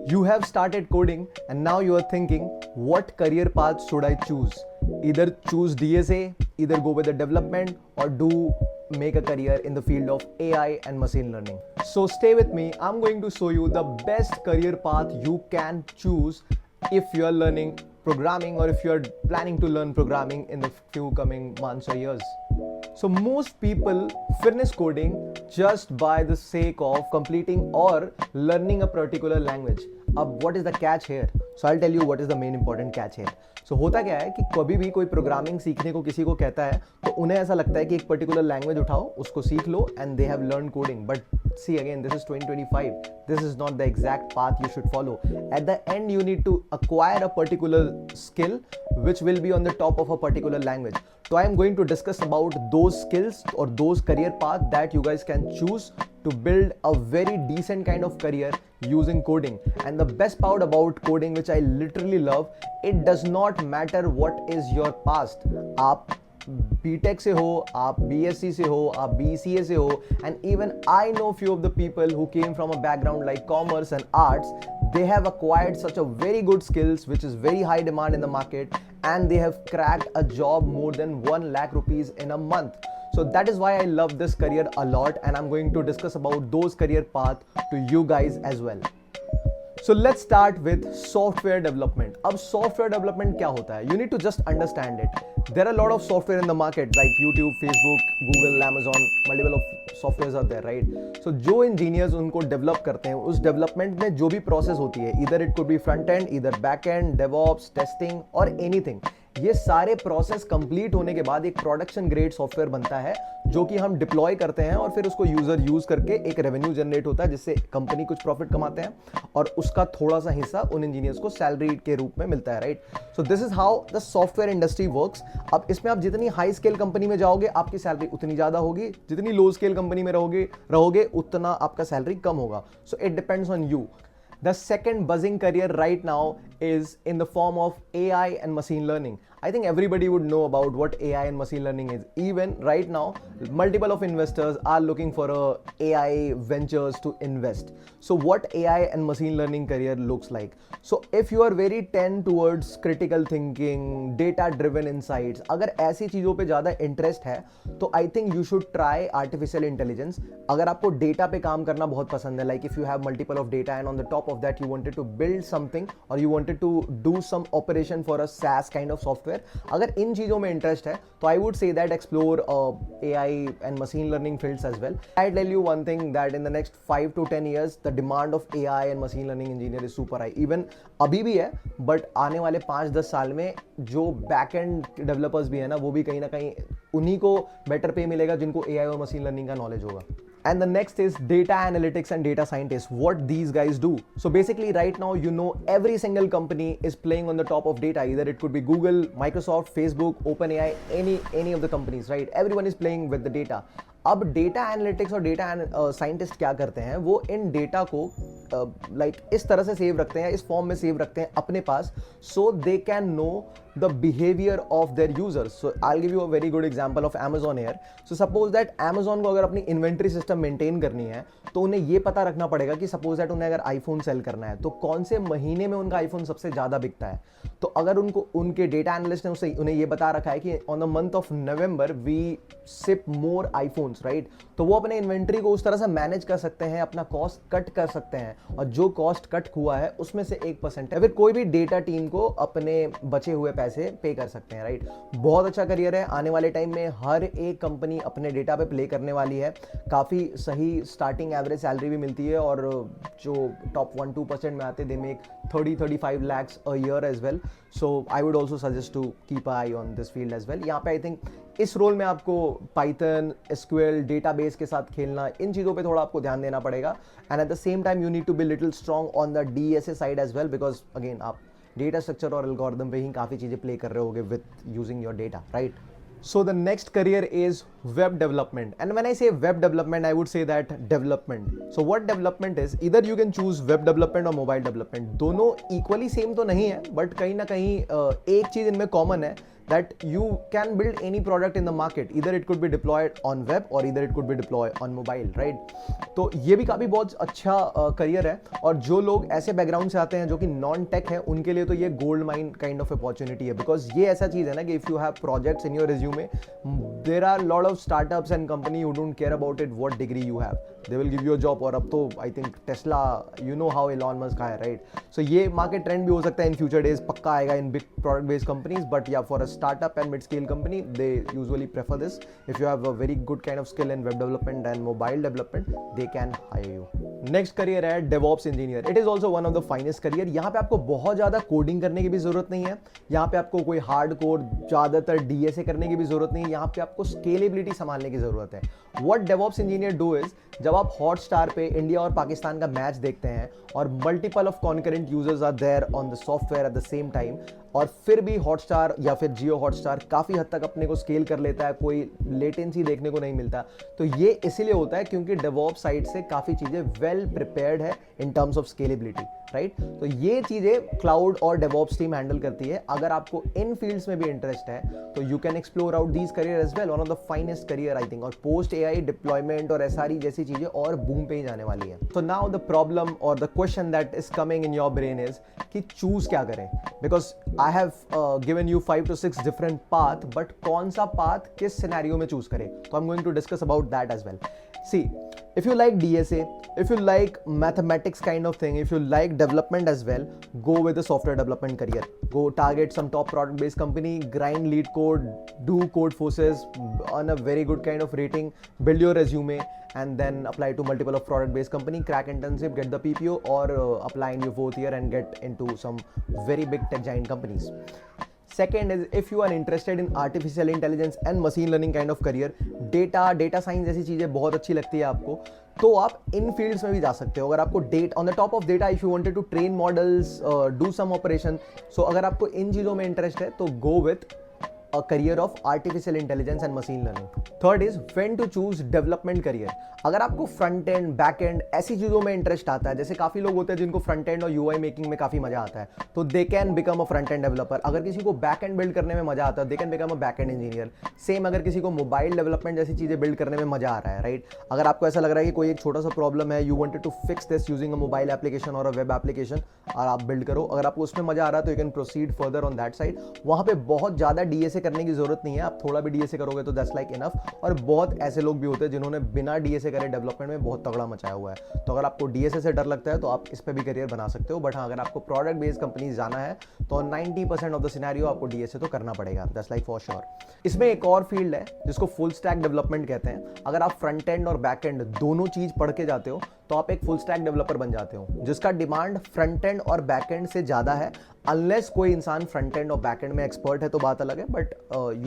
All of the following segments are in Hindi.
You have started coding and now you are thinking, what career path should I choose? Either choose DSA, either go with the development, or do make a career in the field of AI and machine learning. So stay with me, I'm going to show you the best career path you can choose if you are learning programming or if you are planning to learn programming in the few coming months or years. So most people finish coding just by the sake of completing or learning a particular language. अब what is the catch here? So I'll tell you what is the main important catch here. So होता क्या है कि कभी भी कोई प्रोग्रामिंग सीखने को किसी को कहता है तो उन्हें ऐसा लगता है कि एक पर्टिकुलर लैंग्वेज उठाओ, उसको सीख लो and they have learned coding. But see again, this is 2025. This is not the exact path you should follow. At the end, you need to acquire a particular skill which will be on the top of a particular language. So I am going to discuss about those skills or those career paths that you guys can choose to build a very decent kind of career using coding. And the best part about coding, which I literally love, it does not matter what is your past. आप बीटेक से हो, आप बीएससी से हो, आप बीसीए से हो, and even I know few of the people who came from a background like commerce and arts. They have acquired such a very good skills which is very high demand in the market, and they have cracked a job more than 1 lakh rupees in a month. So that is why I love this career a lot, and I'm going to discuss about those career path to you guys as well. So let's start with software development. अब software development क्या होता है? You need to just understand it. There are a lot of software in the market like YouTube, Facebook, Google, Amazon, multiple of softwares are there, right? So जो engineers उनको develop करते हैं, उस development में जो भी process होती है, either it could be front end, either back end, DevOps, testing or anything. ये सारे प्रोसेस कंप्लीट होने के बाद एक प्रोडक्शन ग्रेड सॉफ्टवेयर बनता है जो कि हम डिप्लॉय करते हैं और फिर उसको यूजर यूज करके एक रेवेन्यू जनरेट होता है जिससे कंपनी कुछ प्रॉफिट कमाते हैं और उसका थोड़ा सा हिस्सा उन इंजीनियर्स को सैलरी के रूप में मिलता है, right? So this is how the software industry works. अब इसमें आप जितनी हाई स्केल कंपनी में जाओगे आपकी सैलरी उतनी ज्यादा होगी, जितनी लो स्केल कंपनी में रहोगे उतना आपका सैलरी कम होगा. So it depends on you. The second buzzing career right now is in the form of AI and machine learning. I think everybody would know about what AI and machine learning is. Even right now, multiple of investors are looking for AI ventures to invest. So what AI and machine learning career looks like? So if you are very tend towards critical thinking, data driven insights, अगर ऐसी चीज़ों पे ज़्यादा इंटरेस्ट है तो I think you should try artificial intelligence. अगर आपको डेटा पे काम करना बहुत पसंद है, like if you have multiple of data and on the top of that you wanted to build something or you wanted to do some operation for a SaaS kind of software, अगर इन चीज़ों में इंटरेस्ट है तो I would say that explore AI and machine learning fields as well. I tell you one thing that in the next 5 to 10 years the demand of AI and machine learning engineer is super high. Even अभी भी है, बट आने वाले 5-10 साल में जो बैक एंड डेवलपर्स भी है ना वो भी कहीं ना कहीं उन्हीं को बेटर पे मिलेगा जिनको AI और मशीन लर्निंग का नॉलेज होगा. And the next is data analytics and data scientists, what these guys do. So basically right now, you know, every single company is playing on the top of data. Either it could be Google, Microsoft, Facebook, OpenAI, any of the companies, right? Everyone is playing with the data. अब डेटा एनालिटिक्स और डेटा साइंटिस्ट क्या करते हैं, वो इन डेटा को लाइक इस तरह से सेव रखते हैं, इस फॉर्म में सेव रखते हैं अपने पास, so they can know the behavior of their users. So I'll give you a very good example of Amazon here. So suppose that Amazon को अगर अपनी इन्वेंट्री सिस्टम मेंटेन करनी है तो उन्हें ये पता रखना पड़ेगा कि सपोज दैट उन्हें अगर आईफोन सेल करना है तो कौन से महीने में उनका आईफोन सबसे ज़्यादा बिकता है. तो अगर उनको उनके डेटा एनालिस्ट ने उन्हें ये बता रखा है कि on the month of November we ship more iPhones, right, तो वो अपने इन्वेंट्री को उस तरह से मैनेज कर सकते हैं, अपना कॉस्ट कट कर सकते हैं और जो कॉस्ट कट हुआ है उसमें से 1% है फिर कोई भी डेटा टीम को अपने बचे हुए पैसे पे कर सकते हैं, राइट? बहुत अच्छा करियर है. आने वाले टाइम में हर एक कंपनी अपने डेटा पे प्ले करने वाली है. काफ़ी सही स्टार्टिंग एवरेज सैलरी भी मिलती है और जो टॉप 1-2% में आते they make 30-35 lakhs a year as well. So I would also suggest to keep an eye on this field as well. यहाँ पे आई थिंक इस रोल में आपको पाइथन, एसक्यूएल, डेटाबेस के साथ खेलना, इन चीज़ों पे थोड़ा आपको ध्यान देना पड़ेगा. And at the same time you need to be little strong on the DSA side as well, because again आप डेटा स्ट्रक्चर और एल्गोरिथम पे ही काफ़ी चीज़ें प्ले कर रहे होगे with using your data, right? So the next career is web development, and when I say web development I would say that development. So what development is, either you can choose web development or mobile development. दोनों equally same तो नहीं है, but कहीं ना कहीं एक चीज़ इनमें common है that you can build any product in the market. Either it could be deployed on web or either it could be deployed on mobile, right? तो ये भी काफ़ी बहुत अच्छा करियर है, और जो लोग ऐसे बैकग्राउंड से आते हैं जो कि नॉन टेक है, उनके लिए तो ये gold mine kind of opportunity है, बिकॉज ये ऐसा चीज़ है ना कि if you have projects in your resume, there are lot of startups and company who don't care about it what degree you have, they will give you a job. और अब तो I think Tesla, you know how Elon Musk है, राइट? सो ये मार्केट ट्रेंड भी हो सकता है इन फ्यूचर डेज, पक्का आएगा in big product based companies. But या for a startup and mid scale company, they usually prefer this. If you have a very good kind of skill in web development and mobile development, they can hire you. Next career है DevOps engineer. It is also one of the finest career. यहाँ पे आपको बहुत ज्यादा कोडिंग करने की भी जरूरत नहीं है, यहाँ पे आपको कोई हार्ड कोड ज्यादातर डीएसए करने की भी जरूरत नहीं है, यहाँ पे आपको स्केलेबिलिटी संभालने की जरूरत है. What DevOps engineer do is, जब आप हॉटस्टार पे इंडिया और पाकिस्तान का मैच देखते हैं और multiple of concurrent users are there on the software at the same time, और फिर भी हॉटस्टार या फिर जियो हॉटस्टार काफ़ी हद तक अपने को स्केल कर लेता है, कोई लेटेंसी देखने को नहीं मिलता. तो ये इसीलिए होता है क्योंकि डेवऑप्स साइड से काफ़ी चीज़ें वेल प्रिपेयर्ड है in terms of scalability, right? तो ये चीज़ें क्लाउड और डेवऑप्स टीम हैंडल करती है. अगर आपको इन फील्ड्स में भी इंटरेस्ट है तो you can explore out these career as well. One of the finest career I think. और पोस्ट एआई डिप्लॉयमेंट और एसआरई जैसी चीज़ें और बूम पे ही जाने वाली है. तो नाउ द प्रॉब्लम और the question that is coming in your brain is कि चूज क्या करें, because I have given you 5 to 6 different path, but कौन सा path किस सिनेरियो में चूज करें, तो I'm going to discuss about that as well. See, if you like DSA, if you like mathematics kind of thing, if you like development as well, go with the software development career. Go target some top product based company, grind lead code, do code forces, earn a very good kind of rating, build your resume, and then apply to multiple of product based company, crack internship, get the PPO, or apply in your 4th year and get into some very big tech giant companies. Second is, if you are interested in artificial intelligence and machine learning kind of career, data science जैसी चीज़ें बहुत अच्छी लगती है आपको, तो आप इन फील्ड्स में भी जा सकते हो. अगर आपको on the top of data, if you wanted to train models, do some operation, so अगर आपको इन चीज़ों में इंटरेस्ट है तो go with a career of artificial intelligence and machine learning. Third is when to choose development career. अगर आपको फ्रंट एंड बैक एंड ऐसी चीज़ों में इंटरेस्ट आता है, जैसे काफ़ी लोग होते हैं जिनको फ्रंट एंड और यूआई मेकिंग में काफ़ी मजा आता है, तो they can become a front end developer. अगर किसी को बैक एंड बिल्ड करने में मजा आता है, they can become a back end engineer. Same अगर किसी को मोबाइल डेवलपमेंट जैसी चीज़ें बिल्ड करने में मजा आ रहा है, राइट? अगर आपको ऐसा लग रहा है कि कोई एक छोटा सा प्रॉब्लम है, you wanted to fix this using a mobile application और अ वेब एप्लीकेशन, और आप बिल्ड करो. अगर आपको उसमें मजा आ रहा है तो you can proceed further on that side. वहाँ पे बहुत ज़्यादा डीएसए करने की जरूरत नहीं है, आप थोड़ा भी डीएसए करोगे तो दैट्स लाइक इनफ. और बहुत ऐसे लोग भी होते हैं जिन्होंने बिना डीएसए करे डेवलपमेंट में बहुत तगड़ा मचाया हुआ है. तो अगर आपको डीएसए से डर लगता है तो आप इस पे भी करियर बना सकते हो. बट हाँ, अगर आपको प्रोडक्ट बेस्ड कंपनीज जाना है तो 90% ऑफ द सिनेरियो आपको डीएसए तो करना पड़ेगा, दैट्स लाइक फॉर श्योर. इसमें एक और फील्ड है जिसको फुल स्टैक डेवलपमेंट कहते हैं. अगर आप फ्रंट एंड और बैक एंड दोनों चीज पढ़ के जाते हो तो आप एक फुल स्टैक डेवलपर बन जाते हो, जिसका डिमांड फ्रंट एंड और बैक एंड से ज्यादा है. अनलेस कोई इंसान फ्रंट एंड और बैक एंड में एक्सपर्ट है तो बात अलग है, but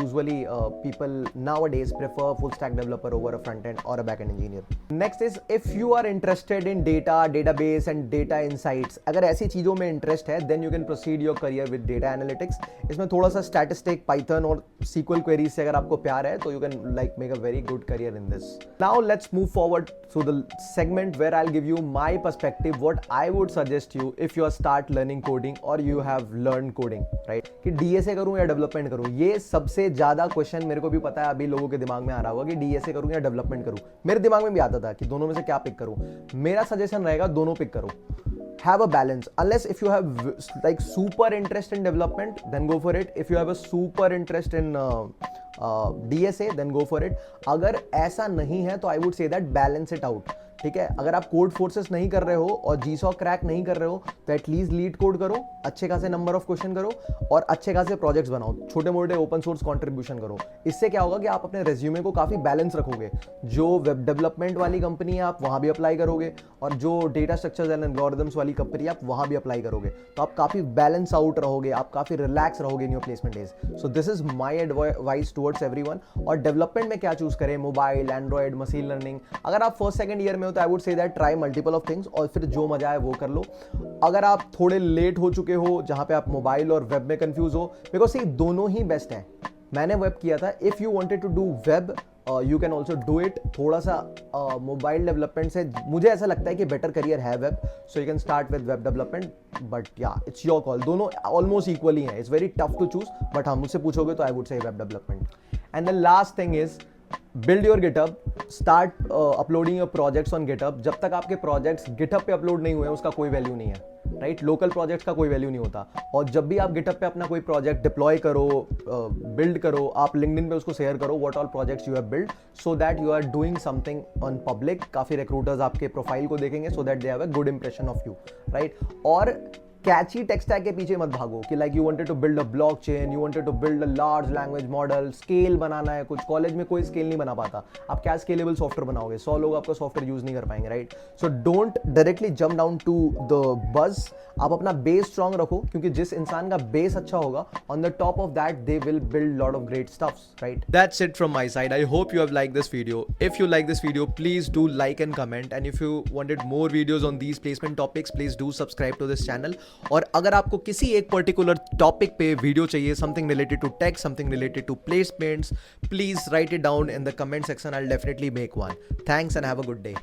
usually people nowadays prefer full stack developer over a front end और a back end engineer. Next is, if you are interested in data, database and data insights, अगर ऐसी चीजों में इंटरेस्ट है, then you can proceed your career with data analytics. इसमें थोड़ा सा स्टैटिस्टिक, पाइथन और सीक्वल क्वेरीज से अगर आपको प्यार है तो you can like make a very good career in this. Now let's move forward to the segment where I will give you my perspective, what I would suggest you if you are start learning coding और you have learn coding, right? कि डीएसए करूं या डेवलपमेंट करूं. ये सबसे ज्यादा क्वेश्चन मेरे को भी पता है अभी लोगों के दिमाग में आ रहा होगा कि डीएसए करूं या डेवलपमेंट करूं. मेरे दिमाग में भी आता था कि दोनों में से क्या पिक करूं. मेरा सजेशन रहेगा दोनों पिक करो. Have a balance. Unless if you have like super interest in development, then go for it. If you have a super interest in DSA, then go for it. अगर ऐसा नहीं है तो I would say that balance it out. ठीक है, अगर आप कोड फोर्सेस नहीं कर रहे हो और जीसॉ क्रैक नहीं कर रहे हो तो एटलीस्ट लीड कोड करो, अच्छे खासे नंबर ऑफ क्वेश्चन करो और अच्छे खासे प्रोजेक्ट्स बनाओ, छोटे मोटे ओपन सोर्स कंट्रीब्यूशन करो. इससे क्या होगा कि आप अपने रेज्यूमे को काफी बैलेंस रखोगे. जो वेब डेवलपमेंट वाली कंपनी है आप वहां भी अप्लाई करोगे, और जो डेटा स्ट्रक्चर्स एंड एल्गोरिथम्स वाली कंपनी है आप वहां भी अप्लाई करोगे. तो आप काफी बैलेंस आउट रहोगे, आप काफी रिलैक्स रहोगे in your placement days. So this is my advice towards everyone. और डेवलपमेंट में क्या चूज करें, मोबाइल, एंड्रॉइड, मशीन लर्निंग. अगर आप फर्स्ट सेकंड ईयर में हो तो I would say that try multiple of things और फिर जो मजा है वो कर लो. अगर आप थोड़े लेट हो चुके हो जहां पे आप मोबाइल और वेब में कंफ्यूज हो, बिकॉज ये दोनों ही बेस्ट हैं. मैंने वेब किया था. If you wanted to do web you can also do it. थोड़ा सा मोबाइल डेवलपमेंट से मुझे ऐसा लगता है कि बेटर करियर है web, so you can start with web development, but yeah it's your call. दोनों ऑलमोस्ट इक्वली हैं. It's very tough to choose, but हाँ मुझसे पूछोगे तो I would say web development. And the last thing is build your GitHub, start uploading your projects on GitHub. जब तक आपके projects GitHub पे अपलोड नहीं हुए उसका कोई वैल्यू नहीं है, राइट? लोकल प्रोजेक्ट्स का कोई वैल्यू नहीं होता. और जब भी आप GitHub पे अपना कोई प्रोजेक्ट डिप्लॉय करो, बिल्ड करो, आप LinkedIn पे उसको शेयर करो, what all projects you have build, so that you are doing something on public. काफी रिक्रूटर्स आपके प्रोफाइल को देखेंगे, so that they have a good impression of you, right? और कैची टेक स्टैक के पीछे मत भागो कि like you wanted to build a blockchain, you wanted to build a large language model, scale बनाना है कुछ. कॉलेज में कोई स्केल नहीं बना पाता. आप क्या स्केलेबल सॉफ्टवेयर बनाओगे? 100 लोग आपका सॉफ्टवेयर यूज नहीं कर पाएंगे, right? So don't directly jump down to the buzz. आप अपना बेस स्ट्रांग रखो, क्योंकि जिस इंसान का बेस अच्छा होगा, on the top of that they will build lot of great stuffs, right? That's it from my side. I hope you have like this video. If you like this video, please do like and comment, and if you wanted more videos on these placement topics, please do subscribe to this channel. और अगर आपको किसी एक पर्टिकुलर टॉपिक पे वीडियो चाहिए, something related to tech, something related to placements, please write it down in the comment section. I'll definitely make one. Thanks and have a good day.